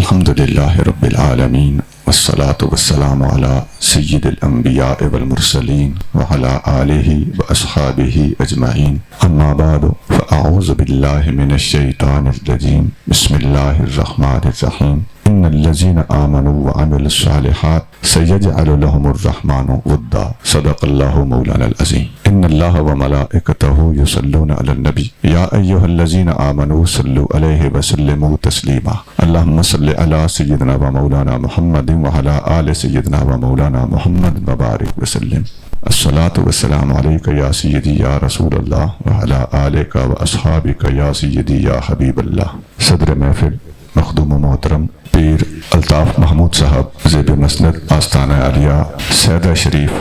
الحمدللہ رب العالمین والصلاة والسلام علی سید الانبیاء والمرسلین وعلی آلہ واصحابہ اجمعین اما بعد فاعوذ باللہ من الشیطان الرجیم بسم اللہ الرحمن الرحیم ان الذین آمنوا وعملوا الصالحات سیجعل لهم الرحمن ودا صدق اللہ مولانا العظیم ان اللہ وملائکتہ یصلون علی النبی یا ایہا الذین آمنوا صلوا علیہ وسلموا تسلیما اللہم صل علی سیدنا و مولانا محمد وعلی آل سیدنا و مولانا محمد مبارک وسلم الصلاة والسلام علیکہ یا سیدی یا رسول اللہ وعلی آلکہ و اصحابکہ یا سیدی یا حبیب اللہ۔ صدر محفل مخدوم و محترم پیر الطاف محمود صاحب زیب مسند آستانہ عالیہ سیدہ شریف،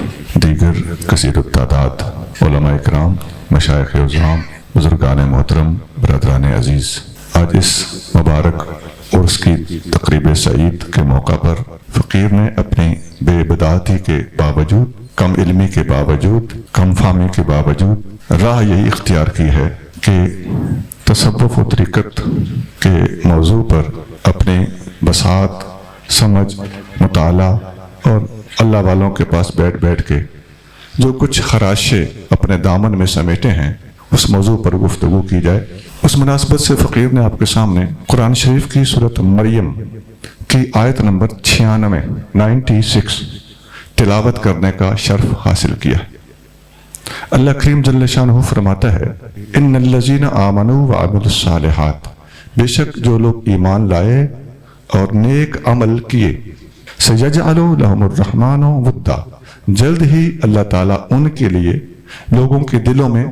دیگر کثیر التعداد علماء اکرام، مشائخ عظام، بزرگان محترم، برادران عزیز، آج اس مبارک عرس کی تقریب سعید کے موقع پر فقیر نے اپنی بے بدعتی کے باوجود، کم علمی کے باوجود، کم فہمی کے باوجود راہ یہی اختیار کی ہے کہ تصوف و طریقت کے موضوع پر اپنی بساط، سمجھ، مطالعہ اور اللہ والوں کے پاس بیٹھ بیٹھ کے جو کچھ خراشے اپنے دامن میں سمیٹے ہیں اس موضوع پر گفتگو کی جائے۔ اس مناسبت سے فقیر نے آپ کے سامنے قرآن شریف کی سورۃ مریم کی آیت نمبر 96 تلاوت کرنے کا شرف حاصل کیا۔ اللہ کریم جل شانہ فرماتا ہے ان الذین آمنوا وعملوا الصالحات، بے شک جو لوگ ایمان لائے اور نیک عمل کیے، سیجعل لهم الرحمن ودا، جلد ہی اللہ تعالیٰ ان کے لیے لوگوں کے دلوں میں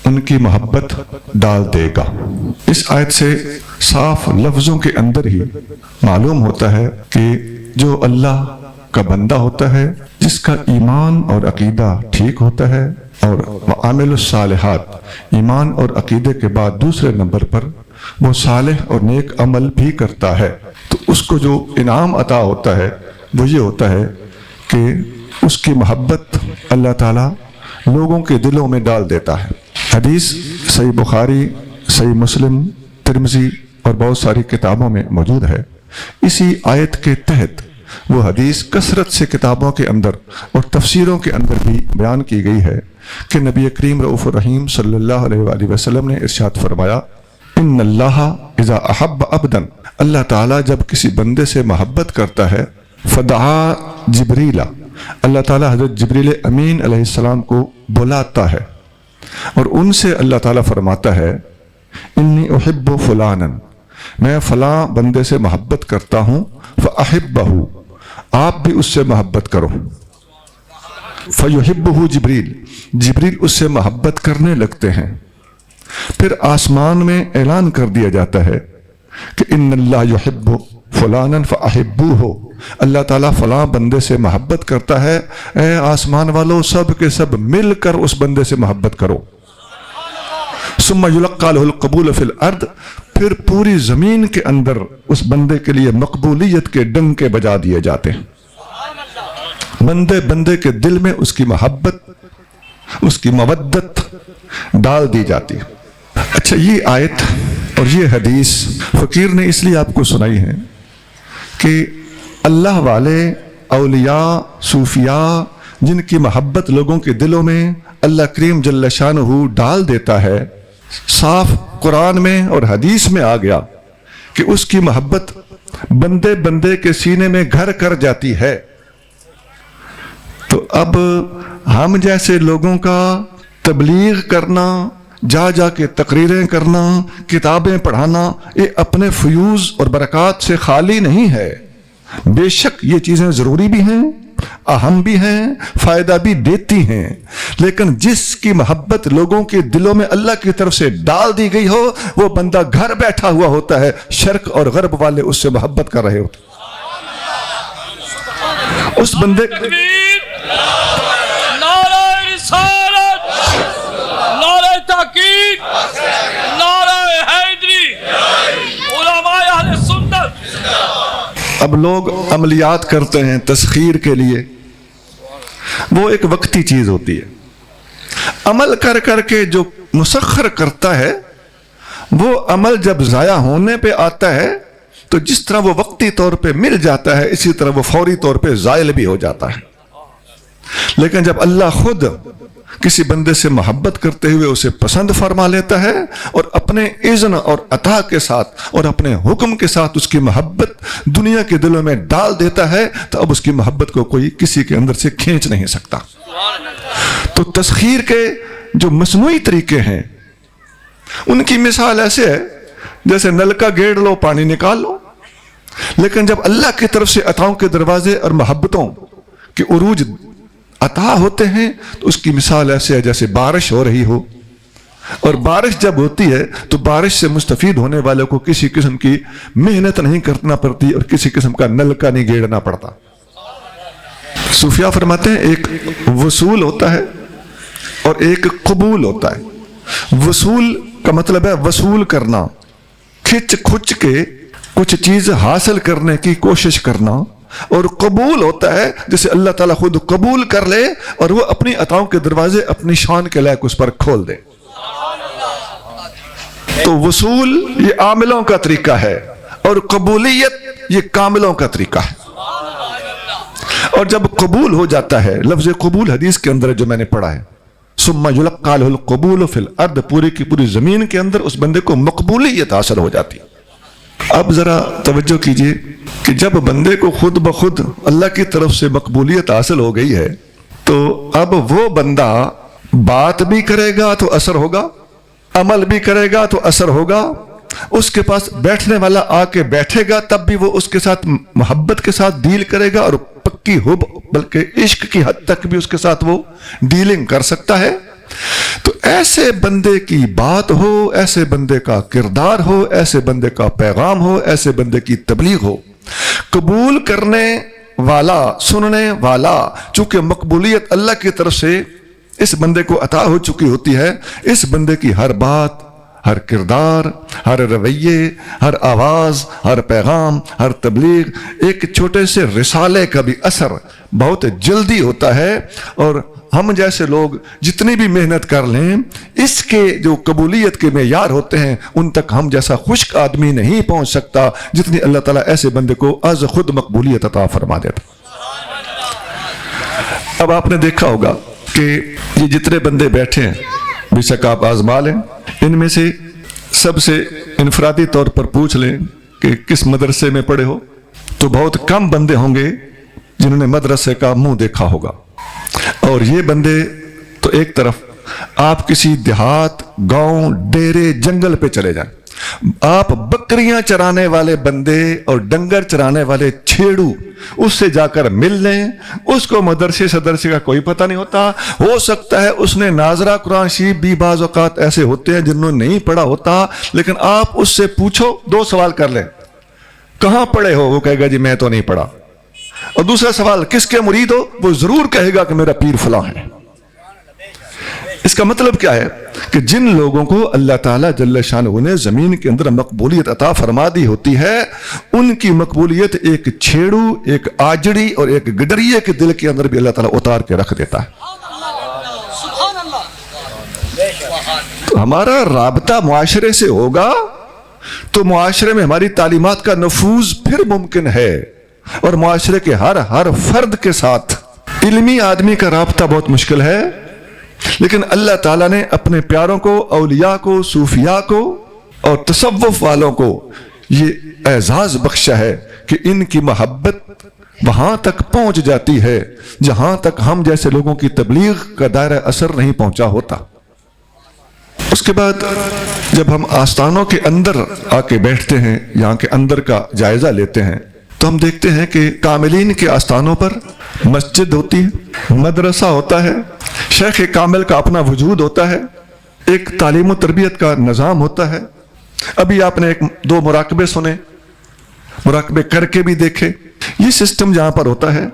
ان کی محبت ڈال دے گا۔ اس آیت سے صاف لفظوں کے اندر ہی معلوم ہوتا ہے کہ جو اللہ کا بندہ ہوتا ہے، جس کا ایمان اور عقیدہ ٹھیک ہوتا ہے اور وعامل الصالحات، ایمان اور عقیدے کے بعد دوسرے نمبر پر وہ صالح اور نیک عمل بھی کرتا ہے، تو اس کو جو انعام عطا ہوتا ہے وہ یہ ہوتا ہے کہ اس کی محبت اللہ تعالیٰ لوگوں کے دلوں میں ڈال دیتا ہے۔ حدیث صحیح بخاری، صحیح مسلم، ترمذی اور بہت ساری کتابوں میں موجود ہے۔ اسی آیت کے تحت وہ حدیث کثرت سے کتابوں کے اندر اور تفسیروں کے اندر بھی بیان کی گئی ہے کہ نبی کریم رؤوف الرحیم صلی اللہ علیہ وآلہ وسلم نے ارشاد فرمایا ان اللہ اذا احب عبدا، اللہ تعالیٰ جب کسی بندے سے محبت کرتا ہے، فدعا جبریل، اللہ تعالیٰ حضرت جبریل امین علیہ السلام کو بلاتا ہے اور ان سے اللہ تعالیٰ فرماتا ہے انی احب فلانا، میں فلاں بندے سے محبت کرتا ہوں، فاحبہ، آپ بھی اس سے محبت کرو، فیحبہ جبریل، جبریل اس سے محبت کرنے لگتے ہیں۔ پھر آسمان میں اعلان کر دیا جاتا ہے کہ ان اللہ یحب فلانا فاحبوہ، اللہ تعالیٰ فلاں بندے سے محبت کرتا ہے، اے آسمان والو سب کے سب مل کر اس بندے سے محبت کرو۔ ثم یلقى له القبول فی الارض، پھر پوری زمین کے اندر اس بندے کے لیے مقبولیت کے ڈنکے بجا دیے جاتے ہیں، بندے کے دل میں اس کی محبت، اس کی مودت ڈال دی جاتی ہے۔ اچھا، یہ آیت اور یہ حدیث فقیر نے اس لیے آپ کو سنائی ہے کہ اللہ والے، اولیاء، صوفیاء، جن کی محبت لوگوں کے دلوں میں اللہ کریم جل شانہ ڈال دیتا ہے، صاف قرآن میں اور حدیث میں آ گیا کہ اس کی محبت بندے کے سینے میں گھر کر جاتی ہے۔ تو اب ہم جیسے لوگوں کا تبلیغ کرنا، جا کے تقریریں کرنا، کتابیں پڑھانا، یہ اپنے فیوز اور برکات سے خالی نہیں ہے۔ بے شک یہ چیزیں ضروری بھی ہیں، اہم بھی ہیں، فائدہ بھی دیتی ہیں، لیکن جس کی محبت لوگوں کے دلوں میں اللہ کی طرف سے ڈال دی گئی ہو، وہ بندہ گھر بیٹھا ہوا ہوتا ہے، شرق اور غرب والے اس سے محبت کر رہے ہوتے ہیں۔ اس بندے نعرہ رسالت، نعرہ تحقیق، نعرہ حیدری، علماء اہل سنت۔ اب لوگ عملیات کرتے ہیں تسخیر کے لیے، وہ ایک وقتی چیز ہوتی ہے۔ عمل کر کے جو مسخر کرتا ہے، وہ عمل جب ضائع ہونے پہ آتا ہے تو جس طرح وہ وقتی طور پہ مل جاتا ہے اسی طرح وہ فوری طور پہ زائل بھی ہو جاتا ہے. لیکن جب اللہ خود کسی بندے سے محبت کرتے ہوئے اسے پسند فرما لیتا ہے اور اپنے اذن اور عطا کے ساتھ اور اپنے حکم کے ساتھ اس کی محبت دنیا کے دلوں میں ڈال دیتا ہے تو اب اس کی محبت کو کوئی کسی کے اندر سے کھینچ نہیں سکتا. تو تسخیر کے جو مصنوعی طریقے ہیں ان کی مثال ایسے ہے جیسے نل کا گیڑ لو پانی نکال لو. لیکن جب اللہ کی طرف سے عطاؤں کے دروازے اور محبتوں کے عروج عطا ہوتے ہیں تو اس کی مثال ایسے ہے جیسے بارش ہو رہی ہو, اور بارش جب ہوتی ہے تو بارش سے مستفید ہونے والے کو کسی قسم کی محنت نہیں کرنا پڑتی اور کسی قسم کا نلکا نہیں گیڑنا پڑتا. صوفیاء فرماتے ہیں ایک وصول ہوتا ہے اور ایک قبول ہوتا ہے. وصول کا مطلب ہے وصول کرنا, کھچ کھچ کے کچھ چیز حاصل کرنے کی کوشش کرنا, اور قبول ہوتا ہے جسے اللہ تعالیٰ خود قبول کر لے اور وہ اپنی عطاؤں کے دروازے اپنی شان کے لائق اس پر کھول دے. تو وصول یہ عاملوں کا طریقہ ہے اور قبولیت یہ کاملوں کا طریقہ ہے. اور جب قبول ہو جاتا ہے, لفظ قبول حدیث کے اندر جو میں نے پڑھا ہے, ثم یلقى له القبول فی الارض, پوری کی پوری زمین کے اندر اس بندے کو مقبولیت حاصل ہو جاتی ہے. اب ذرا توجہ کیجئے کہ جب بندے کو خود بخود اللہ کی طرف سے مقبولیت حاصل ہو گئی ہے تو اب وہ بندہ بات بھی کرے گا تو اثر ہوگا, عمل بھی کرے گا تو اثر ہوگا, اس کے پاس بیٹھنے والا آ کے بیٹھے گا تب بھی وہ اس کے ساتھ محبت کے ساتھ ڈیل کرے گا, اور پکی حب بلکہ عشق کی حد تک بھی اس کے ساتھ وہ ڈیلنگ کر سکتا ہے. تو ایسے بندے کی بات ہو, ایسے بندے کا کردار ہو, ایسے بندے کا پیغام ہو, ایسے بندے کی تبلیغ ہو, قبول کرنے والا, سننے والا, چونکہ مقبولیت اللہ کی طرف سے اس بندے کو عطا ہو چکی ہوتی ہے, اس بندے کی ہر بات, ہر کردار, ہر رویے, ہر آواز, ہر پیغام, ہر تبلیغ, ایک چھوٹے سے رسالے کا بھی اثر بہت جلدی ہوتا ہے. اور ہم جیسے لوگ جتنی بھی محنت کر لیں اس کے جو قبولیت کے معیار ہوتے ہیں ان تک ہم جیسا خشک آدمی نہیں پہنچ سکتا جتنی اللہ تعالیٰ ایسے بندے کو از خود مقبولیت عطا فرما دیتا. اب آپ نے دیکھا ہوگا کہ یہ جتنے بندے بیٹھے ہیں, بے شک آپ آزما لیں, ان میں سے سب سے انفرادی طور پر پوچھ لیں کہ کس مدرسے میں پڑھے ہو, تو بہت کم بندے ہوں گے جنہوں نے مدرسے کا منہ دیکھا ہوگا. اور یہ بندے تو ایک طرف, آپ کسی دیہات, گاؤں, ڈیرے, جنگل پہ چلے جائیں, آپ بکریاں چرانے والے بندے اور ڈنگر چرانے والے چھیڑو اس سے جا کر مل لیں, اس کو مدرسے صدرسے کا کوئی پتہ نہیں ہوتا. ہو سکتا ہے اس نے ناظرہ قرآن شریف بھی بعض اوقات ایسے ہوتے ہیں جنہوں نے نہیں پڑھا ہوتا, لیکن آپ اس سے پوچھو, دو سوال کر لیں, کہاں پڑھے ہو, وہ کہے گا جی میں تو نہیں پڑھا. اور دوسرا سوال, کس کے مرید ہو, وہ ضرور کہے گا کہ میرا پیر فلاں ہے. اس کا مطلب کیا ہے کہ جن لوگوں کو اللہ تعالیٰ جل شانہ نے زمین کے اندر مقبولیت عطا فرما دی ہوتی ہے, ان کی مقبولیت ایک چھیڑو, ایک آجڑی اور ایک گڈریے کے دل کے اندر بھی اللہ تعالیٰ اتار کے رکھ دیتا ہے. تو ہمارا رابطہ معاشرے سے ہوگا تو معاشرے میں ہماری تعلیمات کا نفوذ پھر ممکن ہے, اور معاشرے کے ہر فرد کے ساتھ علمی آدمی کا رابطہ بہت مشکل ہے. لیکن اللہ تعالیٰ نے اپنے پیاروں کو, اولیاء کو, صوفیاء کو اور تصوف والوں کو یہ اعزاز بخشا ہے کہ ان کی محبت وہاں تک پہنچ جاتی ہے جہاں تک ہم جیسے لوگوں کی تبلیغ کا دائرہ اثر نہیں پہنچا ہوتا. اس کے بعد جب ہم آستانوں کے اندر آ کے بیٹھتے ہیں, یہاں کے اندر کا جائزہ لیتے ہیں, تو ہم دیکھتے ہیں کہ کاملین کے آستانوں پر مسجد ہوتی ہے, مدرسہ ہوتا ہے, شیخ کامل کا اپنا وجود ہوتا ہے, ایک تعلیم و تربیت کا نظام ہوتا ہے. ابھی آپ نے دو مراقبے سنے, مراقبے کر کے بھی دیکھے. یہ سسٹم جہاں پر ہوتا ہے,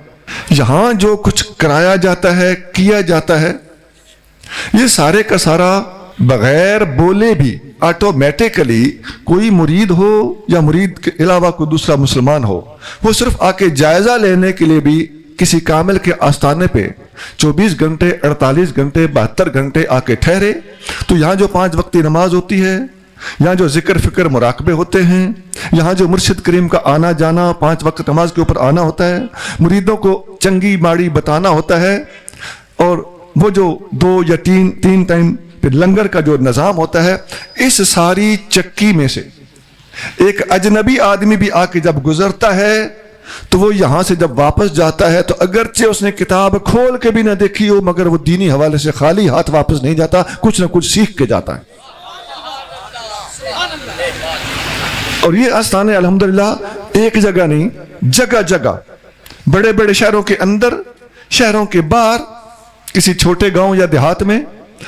یہاں جو کچھ کرایا جاتا ہے, کیا جاتا ہے, یہ سارے کا سارا بغیر بولے بھی آٹومیٹیکلی, کوئی مرید ہو یا مرید کے علاوہ کوئی دوسرا مسلمان ہو, وہ صرف آ کے جائزہ لینے کے لیے بھی کسی کامل کے آستانے پہ 24 گھنٹے 48 گھنٹے 72 گھنٹے آ کے ٹھہرے, تو یہاں جو 5 وقتی نماز ہوتی ہے, یہاں جو ذکر فکر مراقبے ہوتے ہیں، یہاں جو مرشد کریم کا آنا جانا، 5 وقت نماز کے اوپر آنا ہوتا ہے، مریدوں کو چنگی ماڑی بتانا ہوتا ہے، اور وہ جو 2 یا 3 ٹائم پھر لنگر کا جو نظام ہوتا ہے، اس ساری چکی میں سے ایک اجنبی آدمی بھی آ کے جب گزرتا ہے تو وہ یہاں سے جب واپس جاتا ہے تو اگرچہ اس نے کتاب کھول کے بھی نہ دیکھی ہو، مگر وہ دینی حوالے سے خالی ہاتھ واپس نہیں جاتا، کچھ نہ کچھ سیکھ کے جاتا ہے۔ اور یہ آستانے الحمدللہ ایک جگہ نہیں، جگہ جگہ، بڑے بڑے شہروں کے اندر، شہروں کے باہر، کسی چھوٹے گاؤں یا دیہات میں،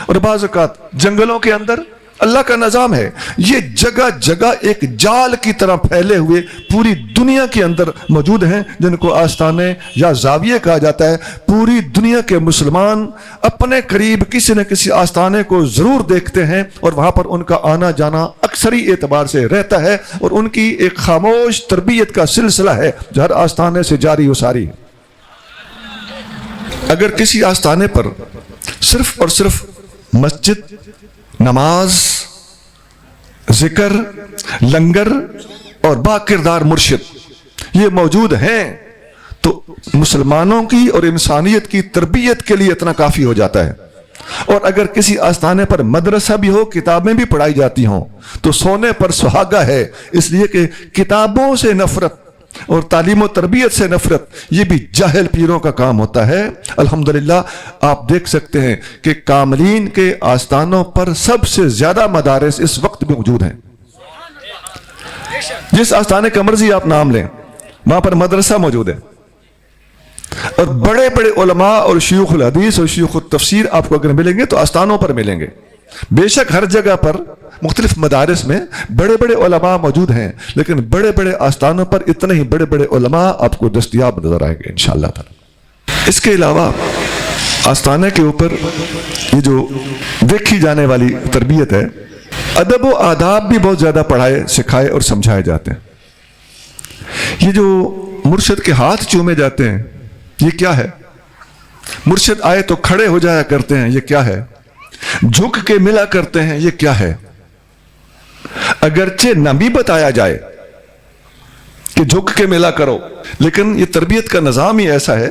اور بعض اوقات جنگلوں کے اندر اللہ کا نظام ہے۔ یہ جگہ جگہ ایک جال کی طرح پھیلے ہوئے پوری دنیا کے اندر موجود ہیں، جن کو آستانے یا زاویے کہا جاتا ہے۔ پوری دنیا کے مسلمان اپنے قریب کسی نہ کسی آستانے کو ضرور دیکھتے ہیں، اور وہاں پر ان کا آنا جانا اکثری اعتبار سے رہتا ہے، اور ان کی ایک خاموش تربیت کا سلسلہ ہے جو ہر آستانے سے جاری و ساری ہے۔ اگر کسی آستانے پر صرف اور صرف مسجد، نماز، ذکر، لنگر اور با کردار مرشد یہ موجود ہیں تو مسلمانوں کی اور انسانیت کی تربیت کے لیے اتنا کافی ہو جاتا ہے۔ اور اگر کسی آستانے پر مدرسہ بھی ہو، کتابیں بھی پڑھائی جاتی ہوں، تو سونے پر سہاگا ہے، اس لیے کہ کتابوں سے نفرت اور تعلیم و تربیت سے نفرت یہ بھی جاہل پیروں کا کام ہوتا ہے۔ الحمدللہ آپ دیکھ سکتے ہیں کہ کاملین کے آستانوں پر سب سے زیادہ مدارس اس وقت بھی موجود ہیں۔ جس آستانے کا مرضی آپ نام لیں، وہاں پر مدرسہ موجود ہے، اور بڑے بڑے علماء اور شیوخ الحدیث اور شیوخ التفسیر آپ کو اگر ملیں گے تو آستانوں پر ملیں گے۔ بے شک ہر جگہ پر مختلف مدارس میں بڑے بڑے علماء موجود ہیں، لیکن بڑے بڑے آستانوں پر اتنے ہی بڑے بڑے علماء آپ کو دستیاب نظر آئیں گے انشاءاللہ تعالی۔ اس کے علاوہ آستانے کے اوپر یہ جو دیکھی جانے والی تربیت ہے، ادب و آداب بھی بہت زیادہ پڑھائے، سکھائے اور سمجھائے جاتے ہیں۔ یہ جو مرشد کے ہاتھ چومے جاتے ہیں، یہ کیا ہے؟ مرشد آئے تو کھڑے ہو جایا کرتے ہیں، یہ کیا ہے؟ جھک کے ملا کرتے ہیں، یہ کیا ہے؟ اگرچہ نہ بھی بتایا جائے کہ جھک کے ملا کرو، لیکن یہ تربیت کا نظام ہی ایسا ہے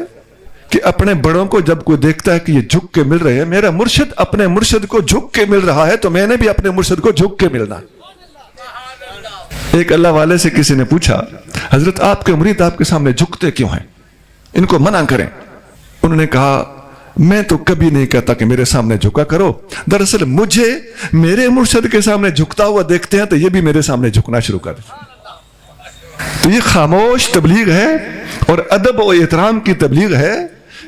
کہ اپنے بڑوں کو جب کوئی دیکھتا ہے کہ یہ جھک کے مل رہے ہیں، میرا مرشد اپنے مرشد کو جھک کے مل رہا ہے تو میں نے بھی اپنے مرشد کو جھک کے ملنا۔ ایک اللہ والے سے کسی نے پوچھا، حضرت آپ کے مرید آپ کے سامنے جھکتے کیوں ہیں؟ ان کو منع کریں۔ انہوں نے کہا، میں تو کبھی نہیں کہتا کہ میرے سامنے جھکا کرو، دراصل مجھے میرے مرشد کے سامنے جھکتا ہوا دیکھتے ہیں تو یہ بھی میرے سامنے جھکنا شروع کر دیں۔ تو یہ خاموش تبلیغ ہے اور ادب و احترام کی تبلیغ ہے۔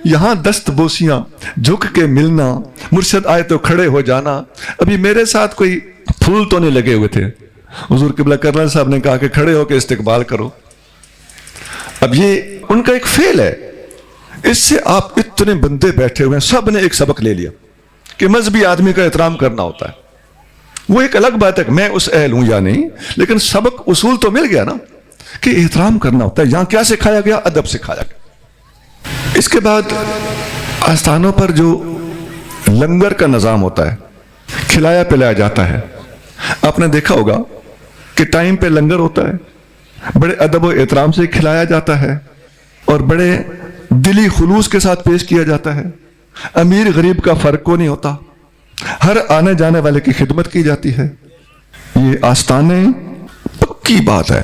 یہاں دست بوسیاں، جھک کے ملنا، مرشد آئے تو کھڑے ہو جانا۔ ابھی میرے ساتھ کوئی پھول تو نہیں لگے ہوئے تھے، حضور قبلہ کرنل صاحب نے کہا کہ کھڑے ہو کے استقبال کرو۔ اب یہ ان کا ایک فعل ہے، اس سے آپ اتنے بندے بیٹھے ہوئے ہیں، سب نے ایک سبق لے لیا کہ مذہبی آدمی کا احترام کرنا ہوتا ہے۔ وہ ایک الگ بات ہے کہ میں اس اہل ہوں یا نہیں، لیکن سبق اصول تو مل گیا نا کہ احترام کرنا ہوتا ہے۔ یہاں کیا سکھایا گیا؟ ادب سکھایا گیا۔ اس کے بعد آستانوں پر جو لنگر کا نظام ہوتا ہے، کھلایا پلایا جاتا ہے، آپ نے دیکھا ہوگا کہ ٹائم پہ لنگر ہوتا ہے، بڑے ادب و احترام سے کھلایا جاتا ہے اور بڑے دلی خلوص کے ساتھ پیش کیا جاتا ہے۔ امیر غریب کا فرق کو نہیں ہوتا، ہر آنے جانے والے کی خدمت کی جاتی ہے۔ یہ آستانے پکی بات ہے،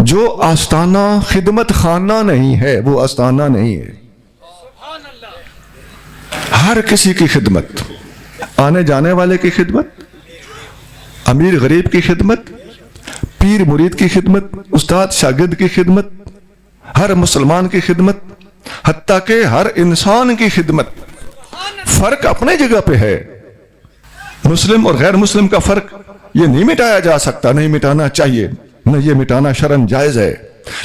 جو آستانہ خدمت خانہ نہیں ہے وہ آستانہ نہیں ہے۔ ہر کسی کی خدمت، آنے جانے والے کی خدمت، امیر غریب کی خدمت، پیر مرید کی خدمت، استاد شاگرد کی خدمت، ہر مسلمان کی خدمت، حتیٰ کہ ہر انسان کی خدمت۔ فرق اپنے جگہ پہ ہے، مسلم اور غیر مسلم کا فرق یہ نہیں مٹایا جا سکتا، نہیں مٹانا چاہیے، نہ یہ مٹانا شرعاً جائز ہے۔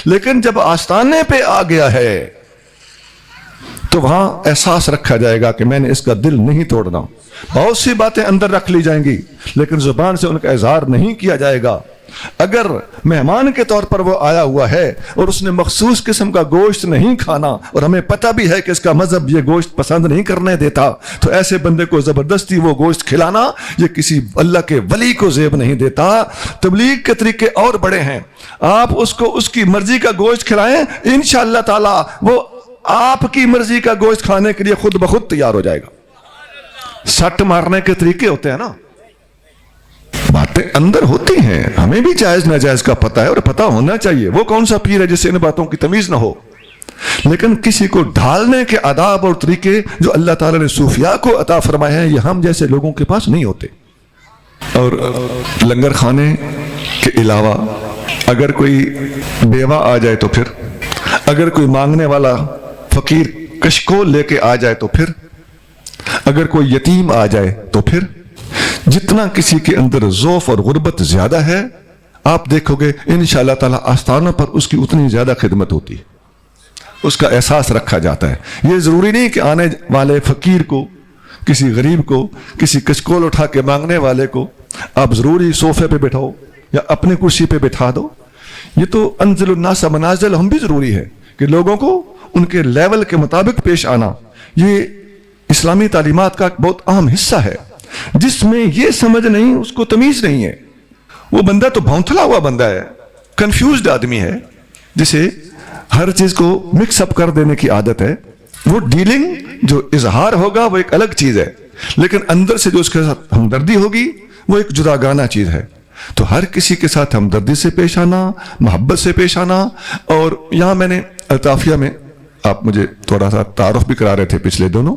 لیکن جب آستانے پہ آ گیا ہے تو وہاں احساس رکھا جائے گا کہ میں نے اس کا دل نہیں توڑنا۔ بہت سی باتیں اندر رکھ لی جائیں گی لیکن زبان سے ان کا اظہار نہیں کیا جائے گا، اگر مہمان کے طور پر وہ آیا ہوا ہے اور اس نے مخصوص قسم کا گوشت نہیں کھانا اور ہمیں پتہ بھی ہے کہ اس کا مذہب یہ گوشت پسند نہیں کرنے دیتا، تو ایسے بندے کو زبردستی وہ گوشت کھلانا یہ کسی اللہ کے ولی کو زیب نہیں دیتا۔ تبلیغ کے طریقے اور بڑے ہیں، آپ اس کو اس کی مرضی کا گوشت کھلائیں، انشاءاللہ تعالی وہ آپ کی مرضی کا گوشت کھانے کے لیے خود بخود تیار ہو جائے گا۔ سٹ مارنے کے طریقے ہوتے ہیں نا، باتیں اندر ہوتی ہیں، ہمیں بھی جائز ناجائز کا پتہ ہے اور پتہ ہونا چاہیے۔ وہ کون سا پیر ہے جس سے ان باتوں کی تمیز نہ ہو؟ لیکن کسی کو ڈھالنے کے آداب اور طریقے جو اللہ تعالیٰ نے صوفیاء کو عطا فرمائے ہیں، یہ ہم جیسے لوگوں کے پاس نہیں ہوتے۔ اور لنگر کھانے کے علاوہ اگر کوئی بیوہ آ جائے تو پھر، اگر کوئی مانگنے والا فقیر کشکول لے کے آ جائے تو پھر، اگر کوئی یتیم آ جائے تو پھر، جتنا کسی کے اندر ذوف اور غربت زیادہ ہے آپ دیکھو گے انشاءاللہ تعالی آستانوں پر اس کی اتنی زیادہ خدمت ہوتی ہے، اس کا احساس رکھا جاتا ہے۔ یہ ضروری نہیں کہ آنے والے فقیر کو، کسی غریب کو، کسی کچکول اٹھا کے مانگنے والے کو آپ ضروری صوفے پہ بٹھاؤ یا اپنی کرسی پہ بٹھا دو۔ یہ تو انزل الناس منازل ہم بھی ضروری ہے کہ لوگوں کو ان کے لیول کے مطابق پیش آنا، یہ اسلامی تعلیمات کا بہت اہم حصہ ہے۔ جس میں یہ سمجھ نہیں، اس کو تمیز نہیں ہے، وہ بندہ تو بھونتلا ہوا بندہ ہے، کنفیوزڈ آدمی ہے، جسے ہر چیز کو مکس اپ کر دینے کی عادت ہے۔ وہ ڈیلنگ جو اظہار ہوگا وہ ایک الگ چیز ہے، لیکن اندر سے جو اس کے ساتھ ہمدردی ہوگی وہ ایک جداگانہ چیز ہے۔ تو ہر کسی کے ساتھ ہمدردی سے پیش آنا، محبت سے پیش آنا۔ اور یہاں میں نے الطافیہ میں، آپ مجھے تھوڑا سا تعارف بھی کرا رہے تھے پچھلے دونوں،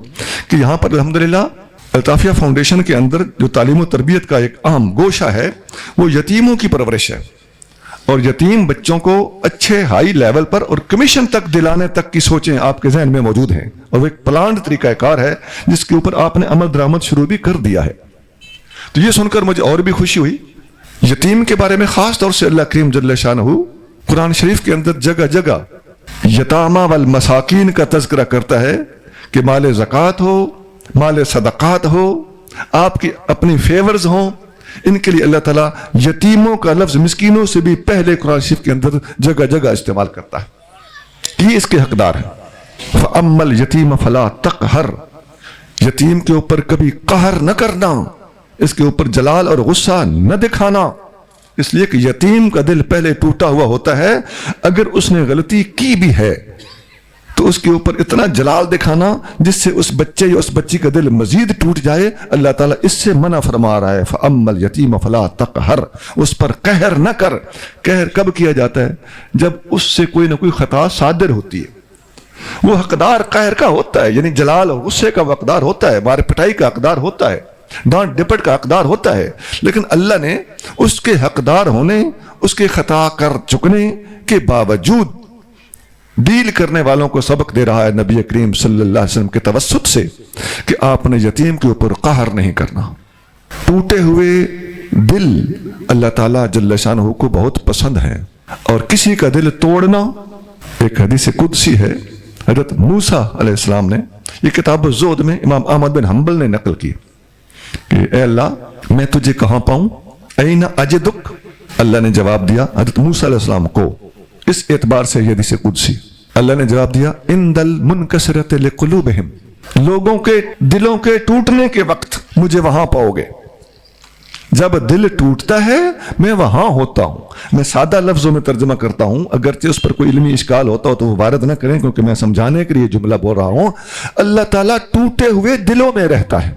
کہ یہاں پر الحمدللہ الطافیہ فاؤنڈیشن کے اندر جو تعلیم و تربیت کا ایک اہم گوشہ ہے وہ یتیموں کی پرورش ہے، اور یتیم بچوں کو اچھے ہائی لیول پر اور کمیشن تک دلانے تک کی سوچیں آپ کے ذہن میں موجود ہیں، اور وہ ایک پلانڈ طریقہ کار ہے جس کے اوپر آپ نے عمل درآمد شروع بھی کر دیا ہے۔ تو یہ سن کر مجھے اور بھی خوشی ہوئی۔ یتیم کے بارے میں خاص طور سے اللہ کریم جل شانہ قرآن شریف کے اندر جگہ جگہ یتامہ والمساکین کا تذکرہ کرتا ہے کہ مال زکوٰۃ ہو، مال صدقات ہو، آپ کی اپنی فیورز ہوں، ان کے لیے اللہ تعالیٰ یتیموں کا لفظ مسکینوں سے بھی پہلے قرآن شریف کے اندر جگہ جگہ استعمال کرتا ہے۔ یہ اس کے حقدار ہیں۔ فَأَمَّا الْيَتِيمَ فَلَا تَقْهَرْ، یتیم کے اوپر کبھی قہر نہ کرنا، اس کے اوپر جلال اور غصہ نہ دکھانا، اس لیے کہ یتیم کا دل پہلے ٹوٹا ہوا ہوتا ہے۔ اگر اس نے غلطی کی بھی ہے تو اس کے اوپر اتنا جلال دکھانا جس سے اس بچے یا اس بچی کا دل مزید ٹوٹ جائے، اللہ تعالیٰ اس سے منع فرما رہا ہے۔ فَأَمَّا الْيَتِيمَ فَلَا تَقْهَرْ، اس پر قہر نہ کر۔ قہر کب کیا جاتا ہے؟ جب اس سے کوئی نہ کوئی خطا صادر ہوتی ہے۔ وہ حقدار قہر کا ہوتا ہے، یعنی جلال اور غصے کا حقدار ہوتا ہے، مار پٹائی کا حقدار ہوتا ہے، ڈانٹ ڈپٹ کا حقدار ہوتا ہے، لیکن اللہ نے اس کے حقدار ہونے، اس کے خطا کر چکنے کے باوجود ڈیل کرنے والوں کو سبق دے رہا ہے نبی کریم صلی اللہ علیہ وسلم کے توسط سے کہ آپ نے یتیم کے اوپر قہر نہیں کرنا۔ ٹوٹے ہوئے دل اللہ تعالیٰ جل شانہ کو بہت پسند ہیں، اور کسی کا دل توڑنا ایک حدیث قدسی ہے حضرت موسیٰ علیہ السلام نے، یہ کتاب الزہد میں امام احمد بن حنبل نے نقل کی کہ اے اللہ میں تجھے کہاں پاؤں، این اجدک، اللہ نے جواب دیا حضرت موسیٰ علیہ السلام کو اس اعتبار سے یہ حدیث قدسی، اللہ نے جواب دیا عند المنکسرۃ لقلوبہم، لوگوں کے دلوں کے ٹوٹنے کے وقت مجھے وہاں پاؤ گے۔ جب دل ٹوٹتا ہے میں وہاں ہوتا ہوں۔ میں سادہ لفظوں میں ترجمہ کرتا ہوں، اگرچہ اس پر کوئی علمی اشکال ہوتا ہو تو وہ وارد نہ کریں، کیونکہ میں سمجھانے کے لیے جملہ بول رہا ہوں۔ اللہ تعالیٰ ٹوٹے ہوئے دلوں میں رہتا ہے۔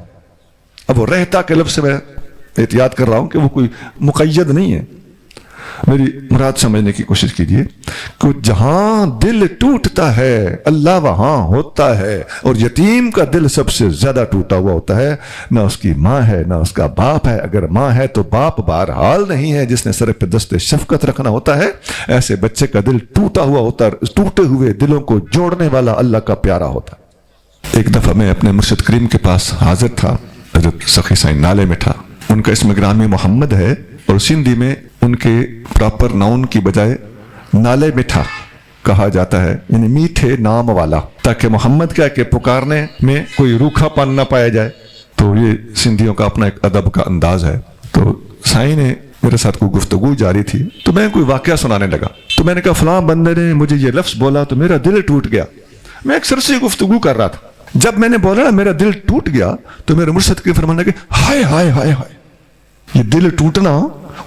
اب وہ رہتا کے لفظ سے میں احتیاط کر رہا ہوں کہ وہ کوئی مقید نہیں ہے، میری مراد سمجھنے کی کوشش کیجیے کہ جہاں دل ٹوٹتا ہے اللہ وہاں ہوتا ہے، اور یتیم کا دل سب سے زیادہ ٹوٹا ہوا ہوتا ہے۔ نہ اس کی ماں ہے نہ اس کا باپ ہے، اگر ماں ہے تو باپ بہرحال نہیں ہے جس نے سر پہ دست شفقت رکھنا ہوتا ہے۔ ایسے بچے کا دل ٹوٹا ہوا ہوتا ہے، ٹوٹے ہوئے دلوں کو جوڑنے والا اللہ کا پیارا ہوتا ہے۔ ایک دفعہ میں اپنے مرشد کریم کے پاس حاضر تھا، حضرت سخی سائن نالے میں تھا، ان کا اسم گرامی محمد ہے، اور سندھی میں ان کے پراپر ناؤن کی بجائے نالے میٹھا کہا جاتا ہے، یعنی میٹھے نام والا، تاکہ محمد کہہ کے پکارنے میں کوئی روکھا پن نہ پایا جائے۔ تو یہ سندھیوں کا اپنا ایک ادب کا انداز ہے۔ تو سائیں نے میرے ساتھ کوئی گفتگو جاری تھی تو میں کوئی واقعہ سنانے لگا. تو میں نے کہا فلاں بندے نے مجھے یہ لفظ بولا تو میرا دل ٹوٹ گیا. میں ایک سرسری گفتگو کر رہا تھا. جب میں نے بولا نا میرا دل ٹوٹ گیا تو میرے مرشد کے فرمانے کہ ہائے ہائے ہائے ہائے. یہ دل ٹوٹنا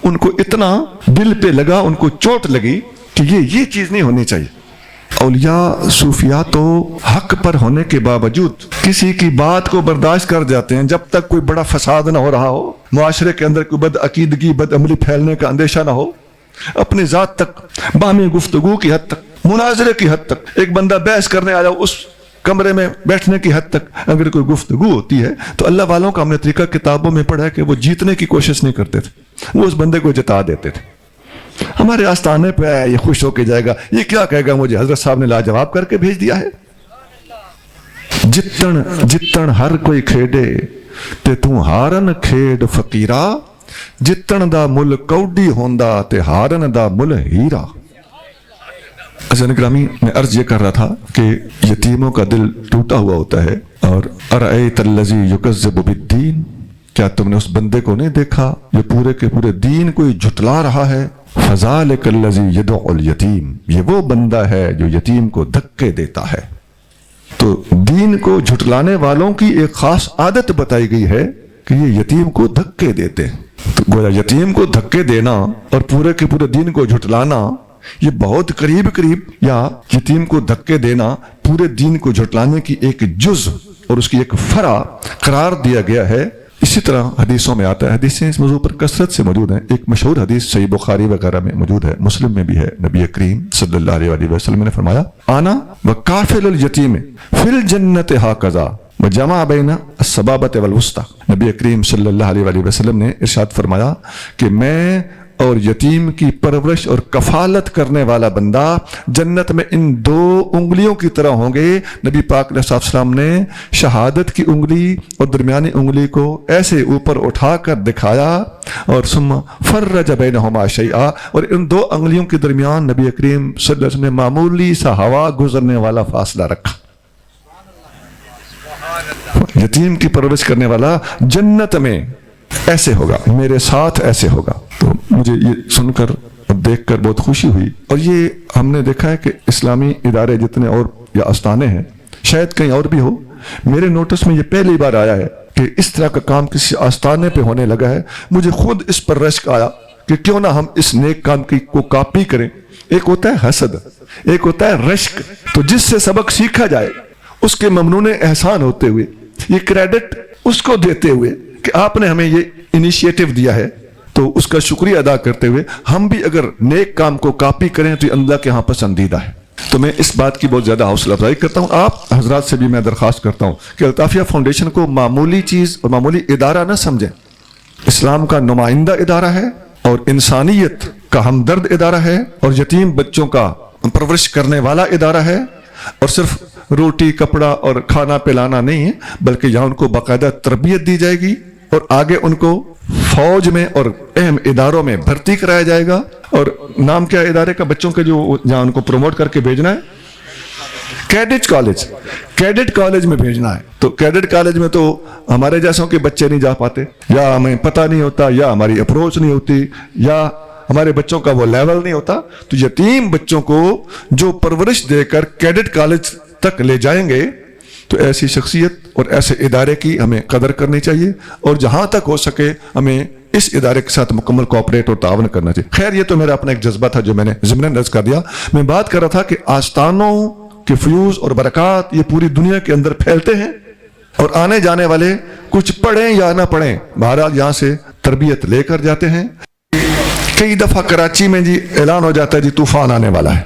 ان کو اتنا دل پہ لگا, ان کو چوٹ لگی کہ یہ چیز نہیں ہونی چاہیے. اولیاء صوفیاء تو حق پر ہونے کے باوجود کسی کی بات کو برداشت کر جاتے ہیں جب تک کوئی بڑا فساد نہ ہو رہا ہو, معاشرے کے اندر کوئی بد عقیدگی بد عملی پھیلنے کا اندیشہ نہ ہو. اپنی ذات تک, باہمی گفتگو کی حد تک, مناظرے کی حد تک, ایک بندہ بحث کرنے آیا اس کمرے میں بیٹھنے کی حد تک اگر کوئی گفتگو ہوتی ہے تو اللہ والوں کا ہم نے طریقہ کتابوں میں پڑھا ہے کہ وہ جیتنے کی کوشش نہیں کرتے تھے, وہ اس بندے کو جتا دیتے تھے. ہمارے آستانے پہ آیا, یہ خوش ہو کے جائے گا, یہ کیا کہے گا مجھے حضرت صاحب نے لاجواب کر کے بھیج دیا ہے. جتن ہر کوئی کھیڈے تے تو ہارن کھیڈ فقیرا, جتن دا مل کوڈی ہوندا تے ہارن دا مل ہیرا. حضرت گرامی, میں عرض یہ کر رہا تھا کہ یتیموں کا دل ٹوٹا ہوا ہوتا ہے. اور ارأیت الذی یکذب بالدین, کیا تم نے اس بندے کو نہیں دیکھا جو پورے کے پورے دین کو جھٹلا رہا ہے. فذالک الذی یدعو الیتیم, یہ وہ بندہ ہے جو یتیم کو دھکے دیتا ہے. تو دین کو جھٹلانے والوں کی ایک خاص عادت بتائی گئی ہے کہ یہ یتیم کو دھکے دیتے. تو گویا یتیم کو دھکے دینا اور پورے کے پورے دین کو جھٹلانا یہ بہت قریب یا یتیم کو دھکے دینا پورے دین کو جھٹلانے کی ایک جز اور اس کی ایک فرع قرار دیا گیا ہے. اسی طرح حدیثوں میں آتا ہے, حدیثیں اس موضوع پر کثرت سے موجود ہیں. ایک مشہور حدیث صحیح بخاری وغیرہ میں موجود ہے, مسلم میں بھی ہے. نبی کریم صلی اللہ علیہ وسلم نے فرمایا آنا وکافل الیتیم فی الجنت ہاکذا وجمع بین السبابۃ والوسطی. نبی کریم صلی اللہ علیہ وسلم نے ارشاد فرمایا کہ میں اور یتیم کی پرورش اور کفالت کرنے والا بندہ جنت میں ان دو انگلیوں کی طرح ہوں گے. نبی پاک علیہ السلام نے شہادت کی انگلی اور درمیانی انگلی کو ایسے اوپر اٹھا کر دکھایا اور ثم فرج بینہما شیئا, اور ان دو انگلیوں کے درمیان نبی کریم صلی اللہ علیہ وسلم نے معمولی سا ہوا گزرنے والا فاصلہ رکھا. یتیم کی پرورش کرنے والا جنت میں ایسے ہوگا, میرے ساتھ ایسے ہوگا. تو مجھے یہ سن کر اور دیکھ کر بہت خوشی ہوئی. اور یہ ہم نے دیکھا ہے کہ اسلامی ادارے جتنے اور یا آستانے ہیں, شاید کہیں اور بھی ہو, میرے نوٹس میں یہ پہلی بار آیا ہے کہ اس طرح کا کام کسی آستانے پہ ہونے لگا ہے. مجھے خود اس پر رشک آیا کہ کیوں نہ ہم اس نیک کام کو کاپی کریں. ایک ہوتا ہے حسد, ایک ہوتا ہے رشک. تو جس سے سبق سیکھا جائے اس کے ممنون احسان ہوتے ہوئے, یہ کریڈٹ اس کو دیتے ہوئے کہ آپ نے ہمیں یہ انیشیٹو دیا ہے, تو اس کا شکریہ ادا کرتے ہوئے ہم بھی اگر نیک کام کو کاپی کریں تو یہ اللہ کے ہاں پسندیدہ ہے. تو میں اس بات کی بہت زیادہ حوصلہ افزائی کرتا ہوں. آپ حضرات سے بھی میں درخواست کرتا ہوں کہ الطافیہ فاؤنڈیشن کو معمولی چیز اور معمولی ادارہ نہ سمجھیں. اسلام کا نمائندہ ادارہ ہے اور انسانیت کا ہمدرد ادارہ ہے اور یتیم بچوں کا پرورش کرنے والا ادارہ ہے. اور صرف روٹی کپڑا اور کھانا پلانا نہیں ہے, بلکہ یہاں ان کو باقاعدہ تربیت دی جائے گی اور آگے ان کو فوج میں اور اہم اداروں میں بھرتی کرایا جائے گا. اور نام کیا ادارے کا بچوں کے جو جہاں ان کو پروموٹ کر کے بھیجنا ہے, کیڈٹ کالج. کیڈٹ کالج میں بھیجنا ہے. تو کیڈٹ کالج میں تو ہمارے جیسوں کے بچے نہیں جا پاتے, یا ہمیں پتہ نہیں ہوتا, یا ہماری اپروچ نہیں ہوتی, یا ہمارے بچوں کا وہ لیول نہیں ہوتا. تو یتیم بچوں کو جو پرورش دے کر کیڈٹ کالج تک لے جائیں گے تو ایسی شخصیت اور ایسے ادارے کی ہمیں قدر کرنی چاہیے, اور جہاں تک ہو سکے ہمیں اس ادارے کے ساتھ مکمل کوآپریٹ اور تعاون کرنا چاہیے. خیر, یہ تو میرا اپنا ایک جذبہ تھا جو میں نے ضمناً عرض کر دیا. میں بات کر رہا تھا کہ آستانوں کے فیوز اور برکات یہ پوری دنیا کے اندر پھیلتے ہیں, اور آنے جانے والے کچھ پڑھیں یا نہ پڑھیں بہرحال یہاں سے تربیت لے کر جاتے ہیں. کئی دفعہ کراچی میں جی اعلان ہو جاتا ہے جی طوفان آنے والا ہے,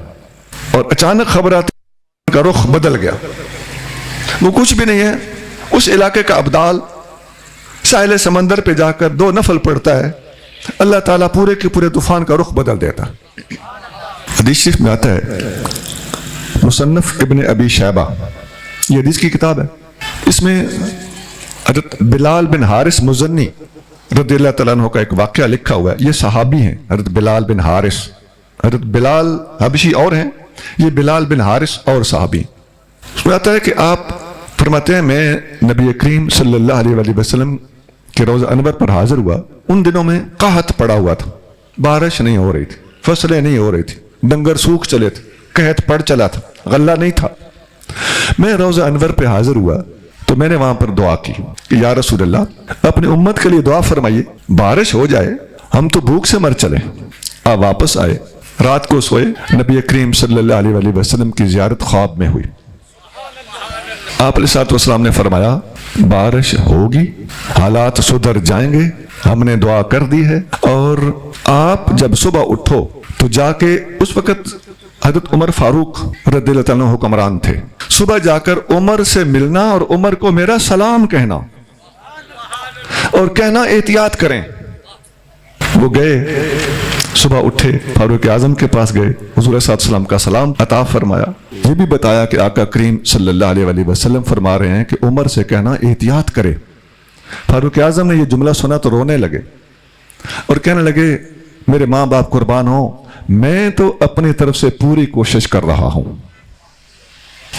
اور اچانک خبر آتی کا رخ بدل گیا. وہ کچھ بھی نہیں ہے, اس علاقے کا ابدال ساحل سمندر پہ جا کر 2 نفل پڑھتا ہے, اللہ تعالیٰ پورے کے پورے طوفان کا رخ بدل دیتا. حدیث شریف میں آتا ہے, مصنف ابن ابی شیبہ, یہ حدیث کی کتاب ہے, اس میں حضرت بلال بن حارث مزنی رضی اللہ تعالیٰ عنہ کا ایک واقعہ لکھا ہوا ہے. یہ صحابی ہیں حضرت بلال بن حارث. حضرت بلال حبشی اور ہیں, یہ بلال بن حارث اور صحابی. اس میں آتا ہے کہ آپ فرماتے ہیں میں نبی کریم صلی اللہ علیہ وسلم کے روضہ انور پر حاضر ہوا. ان دنوں میں قحط پڑا ہوا تھا, بارش نہیں ہو رہی تھی، فصلیں نہیں ہو رہی تھی، ڈنگر سوکھ چلے تھے، قحط پڑ چلا تھا، غلہ نہیں تھا۔ میں روضہ انور پہ حاضر ہوا تو میں نے وہاں پر دعا کی کہ یا رسول اللہ اپنی امت کے لیے دعا فرمائیے، بارش ہو جائے، ہم تو بھوک سے مر چلے۔ آپ واپس آئے، رات کو سوئے، نبی کریم صلی اللہ علیہ وسلم کی زیارت خواب میں ہوئی۔ آپ علیہ السلام نے فرمایا بارش ہوگی، حالات سدھر جائیں گے، ہم نے دعا کر دی ہے، اور آپ جب صبح اٹھو تو جا کے، اس وقت حضرت عمر فاروق رضی اللہ عنہ حکمران تھے، صبح جا کر عمر سے ملنا اور عمر کو میرا سلام کہنا اور کہنا احتیاط کریں۔ وہ گئے، صبح اٹھے، فاروق اعظم کے پاس گئے، حضور صلی اللہ علیہ وسلم کا سلام عطا فرمایا۔ یہ بھی بتایا کہ آقا کریم صلی اللہ علیہ وسلم فرما رہے ہیں کہ عمر سے کہنا احتیاط کرے۔ فاروق اعظم نے یہ جملہ سنا تو رونے لگے اور کہنے لگے میرے ماں باپ قربان ہوں، میں تو اپنی طرف سے پوری کوشش کر رہا ہوں۔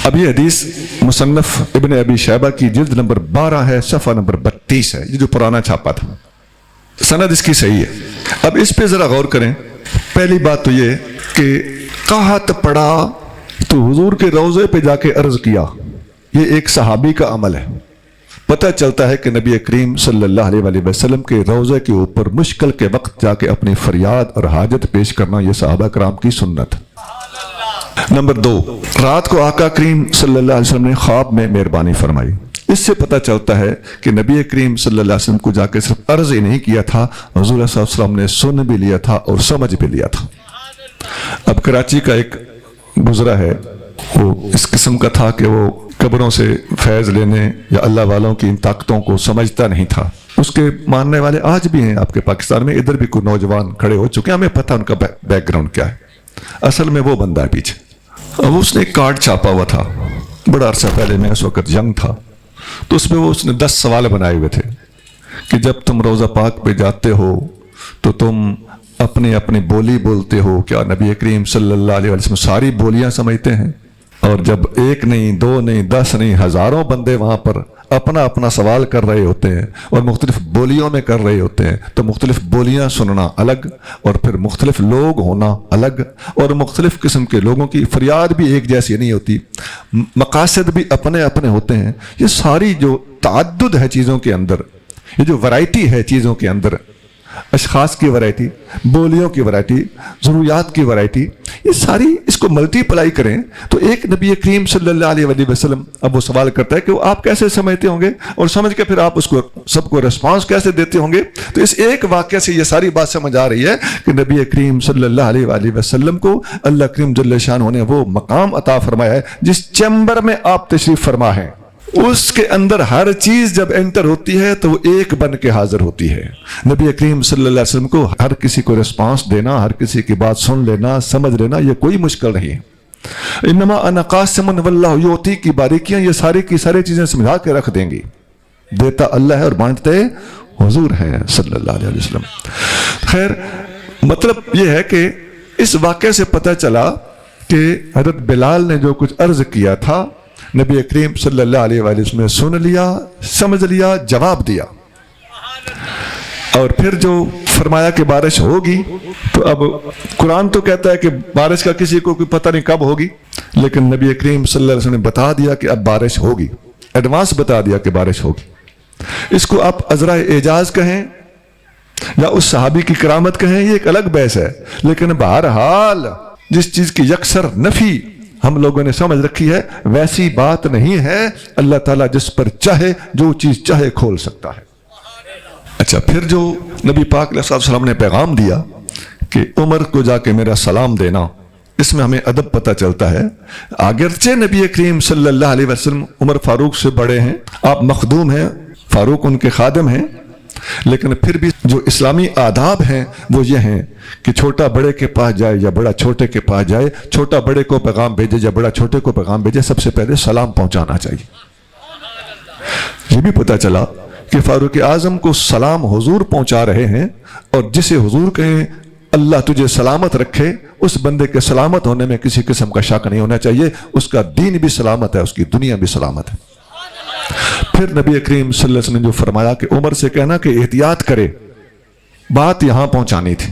اب یہ حدیث مصنف ابن ابی شیبہ کی جلد نمبر 12 ہے، صفحہ نمبر 32 ہے، یہ جو پرانا چھاپا تھا، سند اس کی صحیح ہے۔ اب اس پہ ذرا غور کریں۔ پہلی بات تو یہ کہ قحط پڑا تو حضور کے روضے پہ جا کے عرض کیا، یہ ایک صحابی کا عمل ہے۔ پتہ چلتا ہے کہ نبی کریم صلی اللہ علیہ وسلم کے روضے کے اوپر مشکل کے وقت جا کے اپنی فریاد اور حاجت پیش کرنا یہ صحابہ کرام کی سنت۔ نمبر 2، رات کو آقا کریم صلی اللہ علیہ وسلم نے خواب میں مہربانی فرمائی۔ اس سے پتہ چلتا ہے کہ نبی کریم صلی اللہ علیہ وسلم کو جا کے صرف عرض ہی نہیں کیا تھا، حضور صلی اللہ علیہ وسلم نے سن بھی لیا تھا اور سمجھ بھی لیا تھا۔ اب کراچی کا ایک گزرا ہے، وہ اس قسم کا تھا کہ وہ قبروں سے فیض لینے یا اللہ والوں کی ان طاقتوں کو سمجھتا نہیں تھا۔ اس کے ماننے والے آج بھی ہیں آپ کے پاکستان میں، ادھر بھی کوئی نوجوان کھڑے ہو چکے ہیں، ہمیں پتہ ان کا بیک گراؤنڈ کیا ہے۔ اصل میں وہ بندہ ہے پیچھے۔ اب اس نے ایک کارڈ چھاپا ہوا تھا، بڑا عرصہ پہلے، میں اس وقت ینگ تھا، تو اس میں وہ اس نے 10 سوال بنائے ہوئے تھے کہ جب تم روضہ پاک پہ جاتے ہو تو تم اپنی بولی بولتے ہو، کیا نبی کریم صلی اللہ علیہ وسلم ساری بولیاں سمجھتے ہیں؟ اور جب 1 نہیں 2 نہیں 10 نہیں ہزاروں بندے وہاں پر اپنا سوال کر رہے ہوتے ہیں اور مختلف بولیوں میں کر رہے ہوتے ہیں، تو مختلف بولیاں سننا الگ، اور پھر مختلف لوگ ہونا الگ، اور مختلف قسم کے لوگوں کی فریاد بھی ایک جیسی نہیں ہوتی، مقاصد بھی اپنے ہوتے ہیں۔ یہ ساری جو تعدد ہے چیزوں کے اندر، یہ جو ورائٹی ہے چیزوں کے اندر، اشخاص کی ورائٹی، بولیوں کی ورائٹی، ضروریات کی ورائٹی، یہ ساری اس کو ملٹی پلائی کریں تو ایک نبی کریم صلی اللہ علیہ وسلم، اب وہ سوال کرتا ہے کہ وہ آپ کیسے سمجھتے ہوں گے، اور سمجھ کے پھر آپ اس کو سب کو ریسپانس کیسے دیتے ہوں گے۔ تو اس ایک واقعہ سے یہ ساری بات سمجھ آ رہی ہے کہ نبی کریم صلی اللہ علیہ وسلم کو اللہ کریم جل شانہ نے وہ مقام عطا فرمایا ہے جس چیمبر میں آپ تشریف فرما ہیں، اس کے اندر ہر چیز جب انٹر ہوتی ہے تو وہ ایک بن کے حاضر ہوتی ہے۔ نبی کریم صلی اللہ علیہ وسلم کو ہر کسی کو ریسپانس دینا، ہر کسی کی بات سن لینا، سمجھ لینا، یہ کوئی مشکل نہیں ہے۔ انما انا قاسم واللہ یعطی کی باریکیاں یہ ساری کی ساری چیزیں سمجھا کے رکھ دیں گی۔ دیتا اللہ ہے اور بانٹتے حضور ہیں صلی اللہ علیہ وسلم۔ خیر، مطلب یہ ہے کہ اس واقعے سے پتہ چلا کہ حضرت بلال نے جو کچھ عرض کیا تھا نبی کریم صلی اللہ علیہ وسلم نے سن لیا، سمجھ لیا، جواب دیا، اور پھر جو فرمایا کہ بارش ہوگی، تو اب قرآن تو کہتا ہے کہ بارش کا کسی کو کوئی پتہ نہیں کب ہوگی، لیکن نبی کریم صلی اللہ علیہ وسلم نے بتا دیا کہ اب بارش ہوگی، ایڈوانس بتا دیا کہ بارش ہوگی۔ اس کو آپ عذرائے اعجاز کہیں یا اس صحابی کی کرامت کہیں، یہ ایک الگ بحث ہے، لیکن بہرحال جس چیز کی یکسر نفی ہم لوگوں نے سمجھ رکھی ہے ویسی بات نہیں ہے۔ اللہ تعالیٰ جس پر چاہے جو چیز چاہے کھول سکتا ہے۔ اچھا، پھر جو نبی پاک علیہ السلام نے پیغام دیا کہ عمر کو جا کے میرا سلام دینا، اس میں ہمیں ادب پتہ چلتا ہے۔ اگرچہ نبی کریم صلی اللہ علیہ وسلم عمر فاروق سے بڑے ہیں، آپ مخدوم ہیں، فاروق ان کے خادم ہیں، لیکن پھر بھی جو اسلامی آداب ہیں وہ یہ ہیں کہ چھوٹا بڑے کے پاس جائے یا بڑا چھوٹے کے پاس جائے، چھوٹا بڑے کو پیغام بھیجے یا بڑا چھوٹے کو پیغام بھیجے، سب سے پہلے سلام پہنچانا چاہیے۔ یہ بھی پتہ چلا کہ فاروق اعظم کو سلام حضور پہنچا رہے ہیں، اور جسے حضور کہیں اللہ تجھے سلامت رکھے، اس بندے کے سلامت ہونے میں کسی قسم کا شک نہیں ہونا چاہیے، اس کا دین بھی سلامت ہے، اس کی دنیا بھی سلامت ہے۔ پھر نبی کریم صلی اللہ علیہ وسلم نے جو فرمایا کہ عمر سے کہنا کہ احتیاط کرے، بات یہاں پہنچانی تھی،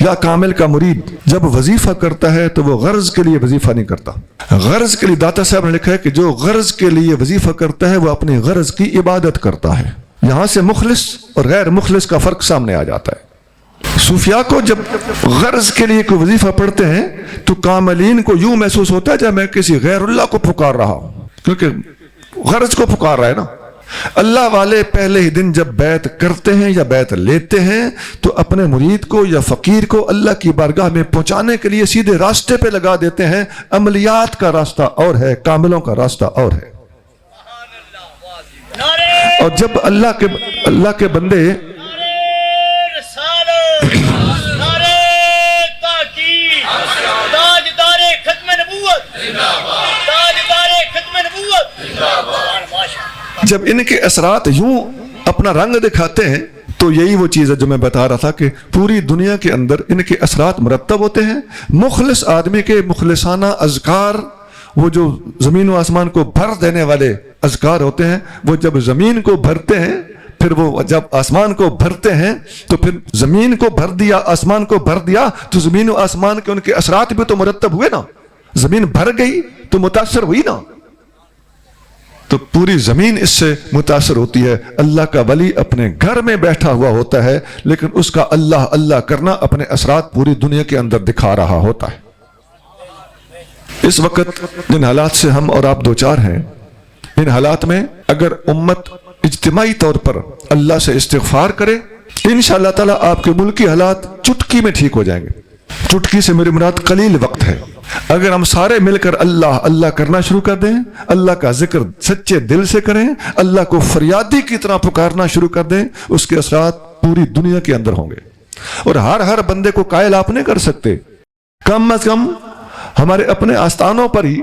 یا کامل کا مرید جب وظیفہ کرتا ہے تو وہ غرض کے لیے وظیفہ نہیں کرتا. غرض کے لیے داتا صاحب نے لکھا ہے کہ جو غرض کے لیے وظیفہ کرتا ہے وہ اپنی غرض کی عبادت کرتا ہے. یہاں سے مخلص اور غیر مخلص کا فرق سامنے آ جاتا ہے. صوفیاء کو جب غرض کے لیے کوئی وظیفہ پڑھتے ہیں تو کاملین کو یوں محسوس ہوتا ہے جب میں کسی غیر اللہ کو پکار رہا ہوں، کیونکہ غرض کو پکار رہا ہے نا. اللہ والے پہلے ہی دن جب بیعت کرتے ہیں یا بیعت لیتے ہیں تو اپنے مرید کو یا فقیر کو اللہ کی بارگاہ میں پہنچانے کے لیے سیدھے راستے پہ لگا دیتے ہیں. عملیات کا راستہ اور ہے، کاملوں کا راستہ اور ہے. اور جب اللہ کے بندے جب ان کے اثرات یوں اپنا رنگ دکھاتے ہیں تو یہی وہ چیز ہے جو میں بتا رہا تھا کہ پوری دنیا کے اندر ان کے اثرات مرتب ہوتے ہیں. مخلص آدمی کے مخلصانہ اذکار، وہ جو زمین و آسمان کو بھر دینے والے اذکار ہوتے ہیں، وہ جب زمین کو بھرتے ہیں پھر وہ جب آسمان کو بھرتے ہیں تو پھر زمین کو بھر دیا، آسمان کو بھر دیا تو زمین و آسمان کے ان کے اثرات بھی تو مرتب ہوئے نا. زمین بھر گئی تو متاثر ہوئی نا، تو پوری زمین اس سے متاثر ہوتی ہے. اللہ کا ولی اپنے گھر میں بیٹھا ہوا ہوتا ہے لیکن اس کا اللہ اللہ کرنا اپنے اثرات پوری دنیا کے اندر دکھا رہا ہوتا ہے. اس وقت جن حالات سے ہم اور آپ دوچار ہیں، ان حالات میں اگر امت اجتماعی طور پر اللہ سے استغفار کرے، انشاءاللہ تعالیٰ آپ کے ملک کی حالات چٹکی میں ٹھیک ہو جائیں گے. چٹکی سے میری مراد قلیل وقت ہے. اگر ہم سارے مل کر اللہ اللہ کرنا شروع کر دیں، اللہ کا ذکر سچے دل سے کریں، اللہ کو فریادی کی طرح پکارنا شروع کر دیں، اس کے اثرات پوری دنیا کے اندر ہوں گے. اور ہر بندے کو قائل آپ نہیں کر سکتے. کم از کم ہمارے اپنے آستانوں پر ہی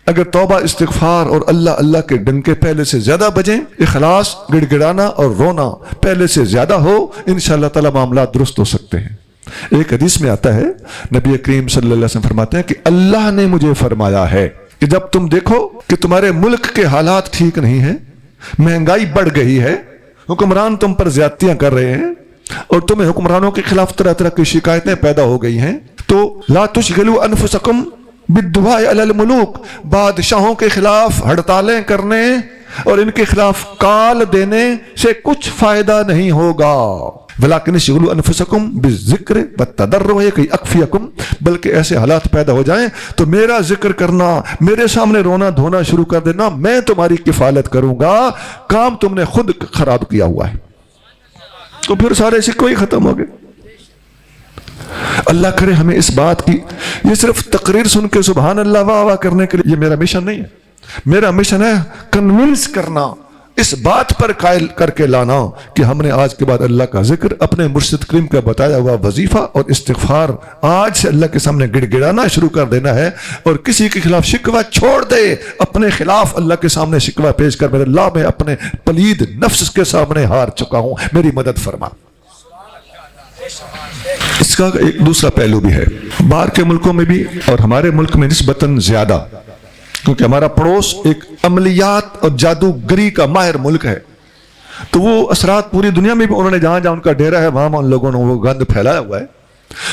اگر توبہ استغفار اور اللہ اللہ کے ڈنکے پہلے سے زیادہ بجیں، اخلاص گڑ گڑانا اور رونا پہلے سے زیادہ ہو، انشاءاللہ تعالی معاملات درست ہو سکتے ہیں. ایک حدیث میں آتا ہے، نبی کریم صلی اللہ علیہ وسلم فرماتے ہیں کہ اللہ نے مجھے فرمایا ہے کہ جب تم دیکھو کہ تمہارے ملک کے حالات ٹھیک نہیں ہیں، مہنگائی بڑھ گئی ہے، حکمران تم پر زیادتیاں کر رہے ہیں اور تمہیں حکمرانوں کے خلاف طرح طرح کی شکایتیں پیدا ہو گئی ہیں، تو لا تشغلوا انفسکم بالدعاء علی الملوک، بادشاہوں کے خلاف ہڑتالیں کرنے اور ان کے خلاف کال دینے سے کچھ فائدہ نہیں ہوگا. ولیکن اشغلوا انفسکم بالذکر والتضرع کہ اکفیکم، بلکہ ایسے حالات پیدا ہو جائیں تو میرا ذکر کرنا، میرے سامنے رونا دھونا شروع کر دینا، میں تمہاری کفالت کروں گا. کام تم نے خود خراب کیا ہوا ہے. تو پھر سارے سکے ہی ختم ہو گئے. اللہ کرے ہمیں اس بات کی، یہ صرف تقریر سن کے سبحان اللہ واہ واہ کرنے کے لیے یہ میرا مشن نہیں ہے. میرا مشن ہے کنونس کرنا، اس بات پر قائل کر کے لانا کہ ہم نے آج کے بعد اللہ کا ذکر، اپنے مرشد کریم کا بتایا ہوا وظیفہ اور استغفار آج سے اللہ کے سامنے گڑ گڑانا شروع کر دینا ہے. اور کسی کے خلاف شکوہ چھوڑ دے، اپنے خلاف اللہ کے سامنے شکوہ پیش کر، میرے اللہ میں اپنے پلید نفس کے سامنے ہار چکا ہوں، میری مدد فرما. اس کا ایک دوسرا پہلو بھی ہے، باہر کے ملکوں میں بھی اور ہمارے ملک میں نسبتاً زیادہ، کیونکہ ہمارا پڑوس ایک عملیات اور جادوگری کا ماہر ملک ہے، تو وہ اثرات پوری دنیا میں بھی انہوں نے جہاں جہاں ان کا ڈیرا ہے وہاں ان لوگوں نے وہ گند پھیلایا ہوا ہے.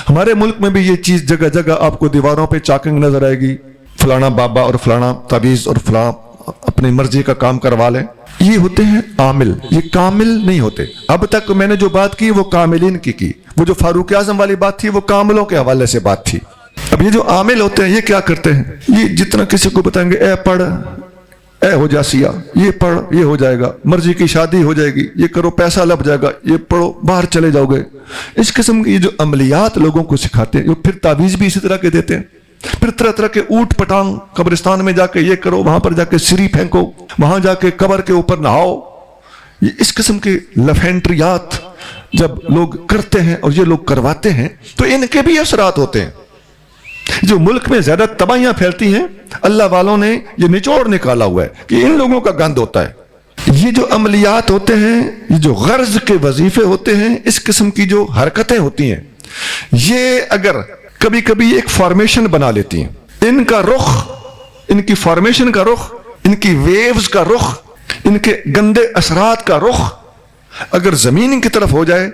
ہمارے ملک میں بھی یہ چیز جگہ جگہ آپ کو دیواروں پہ چاکنگ نظر آئے گی، فلانا بابا اور فلانا تعویذ اور فلاں اپنی مرضی کا کام کروا لیں. یہ ہوتے ہیں عامل، یہ کامل نہیں ہوتے. اب تک میں نے جو بات کی وہ کاملین کی، وہ جو فاروق اعظم والی بات تھی وہ کاملوں کے حوالے سے بات تھی. اب یہ جو عامل ہوتے ہیں یہ کیا کرتے ہیں، یہ جتنا کسی کو بتائیں گے اے پڑھ اے ہو جا سیا، یہ پڑھ یہ ہو جائے گا، مرضی کی شادی ہو جائے گی، یہ کرو پیسہ لب جائے گا، یہ پڑھو باہر چلے جاؤ گے. اس قسم کی یہ جو عملیات لوگوں کو سکھاتے ہیں، پھر تعویذ بھی اسی طرح کے دیتے ہیں، پھر طرح طرح کے اوٹ پٹانگ، قبرستان میں جا کے یہ کرو، وہاں پر جا کے سری پھینکو، وہاں جا کے قبر کے اوپر نہاؤ. یہ اس قسم کے لفینٹریات جب لوگ کرتے ہیں اور یہ لوگ کرواتے ہیں تو ان کے بھی اثرات ہوتے ہیں. جو ملک میں زیادہ تباہیاں پھیلتی ہیں، اللہ والوں نے یہ نچوڑ نکالا ہوا ہے کہ ان لوگوں کا گند ہوتا ہے. یہ جو عملیات ہوتے ہیں، یہ جو غرض کے وظیفے ہوتے ہیں، اس قسم کی جو حرکتیں ہوتی ہیں، یہ اگر کبھی کبھی ایک فارمیشن بنا لیتی ہیں، ان کا رخ، ان کی فارمیشن کا رخ، ان کی ویوز کا رخ، ان کے گندے اثرات کا رخ اگر زمین کی طرف ہو جائے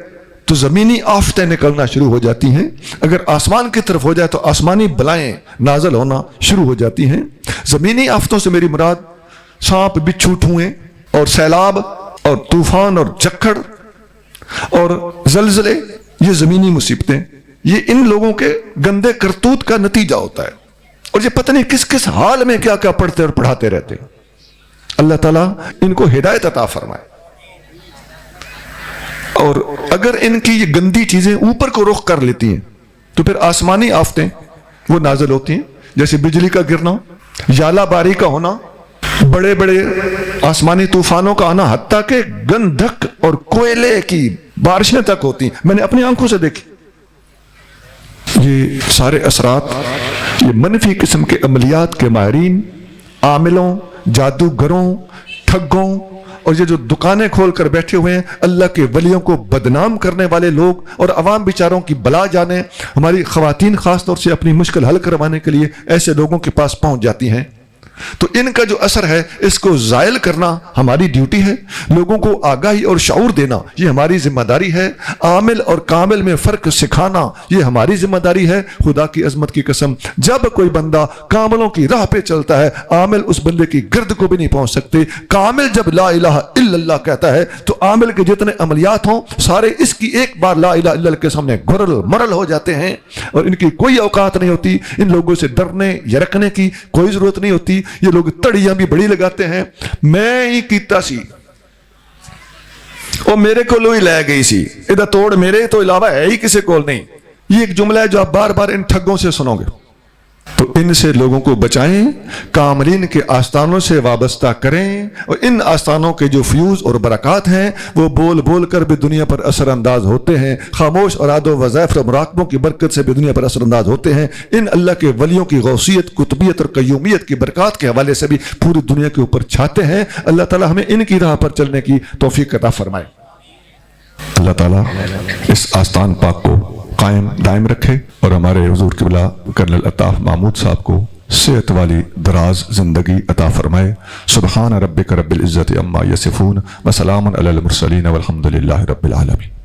تو زمینی آفتیں نکلنا شروع ہو جاتی ہیں، اگر آسمان کی طرف ہو جائے تو آسمانی بلائیں نازل ہونا شروع ہو جاتی ہیں۔ زمینی آفتوں سے میری مراد سانپ بچھو ٹھوئیں اور سیلاب اور طوفان اور جھکڑ اور زلزلے، یہ زمینی مصیبتیں، یہ ان لوگوں کے گندے کرتوت کا نتیجہ ہوتا ہے، اور یہ پتہ نہیں کس کس حال میں کیا کیا پڑھتے اور پڑھاتے رہتے ہیں۔ اللہ تعالیٰ ان کو ہدایت عطا فرمائے۔ اور اگر ان کی یہ گندی چیزیں اوپر کو رخ کر لیتی ہیں تو پھر آسمانی آفتیں وہ نازل ہوتی ہیں، جیسے بجلی کا گرنا، ژالہ باری کا ہونا، بڑے بڑے آسمانی طوفانوں کا آنا، حتیٰ کہ گندھک اور کوئلے کی بارشیں تک ہوتی ہیں، میں نے اپنی آنکھوں سے دیکھی۔ یہ سارے اثرات یہ منفی قسم کے عملیات کے ماہرین، عاملوں، جادوگروں، ٹھگوں اور یہ جو دکانیں کھول کر بیٹھے ہوئے ہیں اللہ کے ولیوں کو بدنام کرنے والے لوگ اور عوام بیچاروں کی بلا جانے، ہماری خواتین خاص طور سے اپنی مشکل حل کروانے کے لیے ایسے لوگوں کے پاس پہنچ جاتی ہیں۔ تو ان کا جو اثر ہے اس کو زائل کرنا ہماری ڈیوٹی ہے، لوگوں کو آگاہی اور شعور دینا یہ ہماری ذمہ داری ہے، عامل اور کامل میں فرق سکھانا یہ ہماری ذمہ داری ہے۔ خدا کی عظمت کی قسم، جب کوئی بندہ کاملوں کی راہ پہ چلتا ہے عامل اس بندے کی گرد کو بھی نہیں پہنچ سکتے۔ کامل جب لا الہ الا اللہ کہتا ہے تو عامل کے جتنے عملیات ہوں سارے اس کی ایک بار لا الہ الا اللہ کے سامنے گھرل مرل ہو جاتے ہیں، اور ان کی کوئی اوقات نہیں ہوتی، ان لوگوں سے ڈرنے یرکنے کی کوئی ضرورت نہیں ہوتی۔ یہ لوگ تڑیاں بھی بڑی لگاتے ہیں، میں ہی کیتا سی اور میرے کو لوئی لے گئی سی، ادھر توڑ میرے تو علاوہ ہے ہی کسی کول نہیں۔ یہ ایک جملہ ہے جو آپ بار بار ان ٹھگوں سے سنو گے۔ تو ان سے لوگوں کو بچائیں، کاملین کے آستانوں سے وابستہ کریں، اور ان آستانوں کے جو فیوز اور برکات ہیں وہ بول بول کر بھی دنیا پر اثر انداز ہوتے ہیں، خاموش اراد و وظائف اور مراقبوں کی برکت سے بھی دنیا پر اثر انداز ہوتے ہیں۔ ان اللہ کے ولیوں کی غوثیت، قطبیت اور قیومیت کی برکات کے حوالے سے بھی پوری دنیا کے اوپر چھاتے ہیں۔ اللہ تعالیٰ ہمیں ان کی راہ پر چلنے کی توفیق عطا فرمائے۔ اللہ تعالیٰ اس آستان پاک کو قائم دائم رکھے، اور ہمارے حضور قبلہ کرنل عطاف محمود صاحب کو صحت والی دراز زندگی عطا فرمائے۔ سبحان ربک رب العزت عما یصفون وسلام علی المرسلین والحمد للہ رب العالمین۔